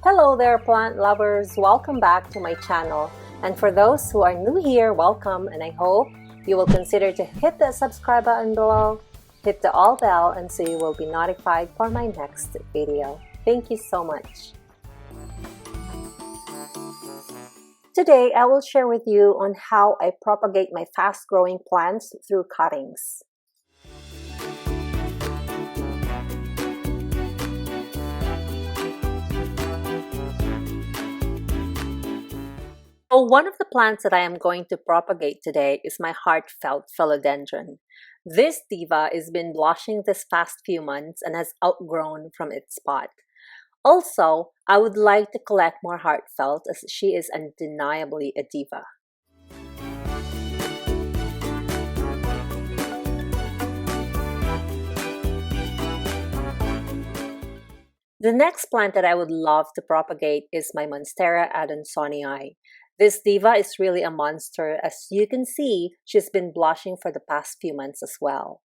Hello there, plant lovers! Welcome back to my channel. And for those who are new here, welcome, and I hope you will consider to hit the subscribe button below, hit the all bell, and so you will be notified for my next video. Thank you so much. Today, I will share with you on how I propagate my fast-growing plants through cuttings. So one of the plants that I am going to propagate today is my heartfelt philodendron. This diva has been blushing this past few months and has outgrown from its pot. Also, I would like to collect more heartfelt as she is undeniably a diva. The next plant that I would love to propagate is my monstera adonsonii. This diva is really a monster. As you can see, she's been blushing for the past few months as well.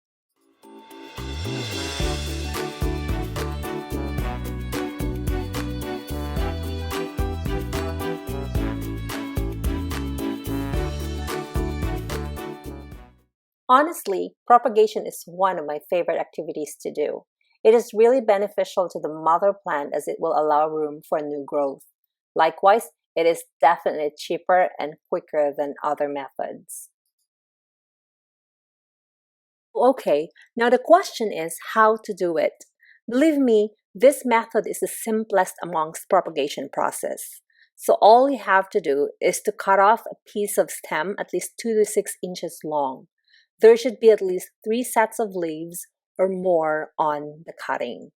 Honestly, propagation is one of my favorite activities to do. It is really beneficial to the mother plant as it will allow room for new growth. Likewise, it is definitely cheaper and quicker than other methods. Okay, now the question is how to do it. Believe me, this method is the simplest amongst propagation process. So all you have to do is to cut off a piece of stem at least 2 to 6 inches long. There should be at least 3 sets of leaves or more on the cutting.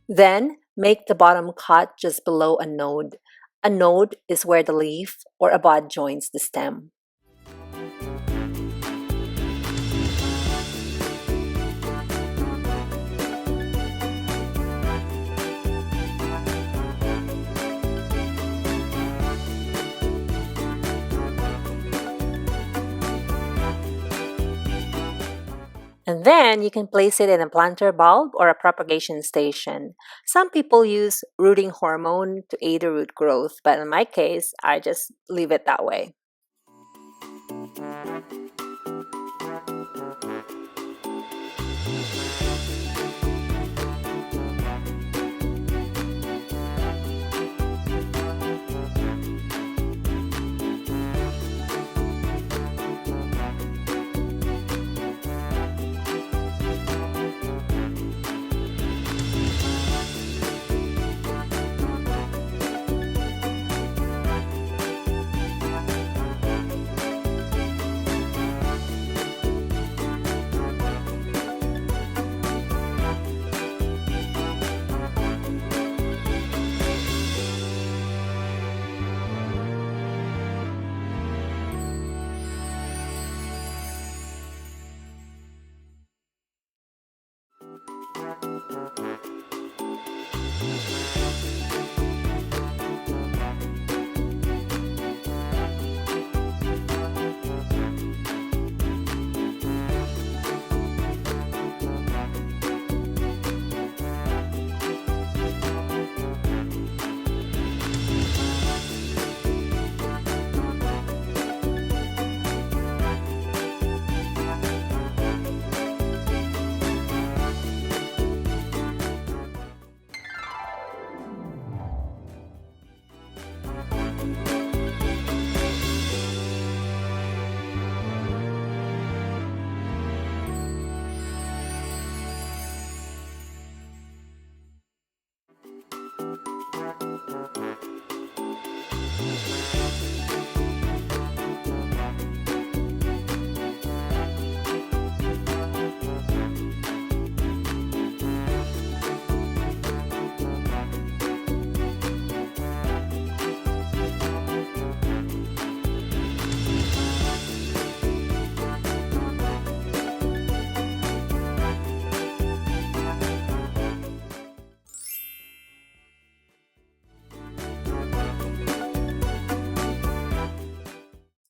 Then, make the bottom cut just below a node. A node is where the leaf or a bud joins the stem. And then you can place it in a planter bulb or a propagation station. Some people use rooting hormone to aid the root growth, but in my case, I just leave it that way.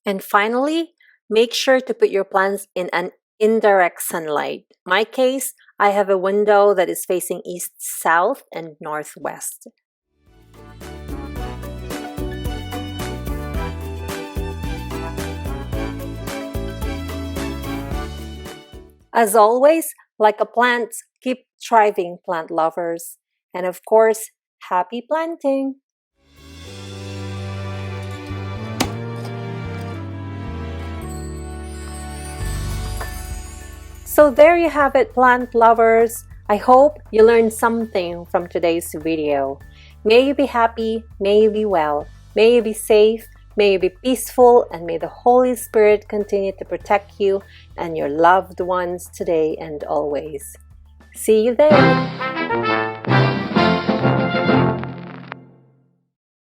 And finally, make sure to put your plants in an indirect sunlight. My case, I have a window that is facing east, south, and northwest. As always, like a plant, keep thriving, plant lovers. And of course, happy planting! So there you have it, plant lovers. I hope you learned something from today's video. May you be happy, may you be well, may you be safe, may you be peaceful, and may the Holy Spirit continue to protect you and your loved ones today and always. See you then!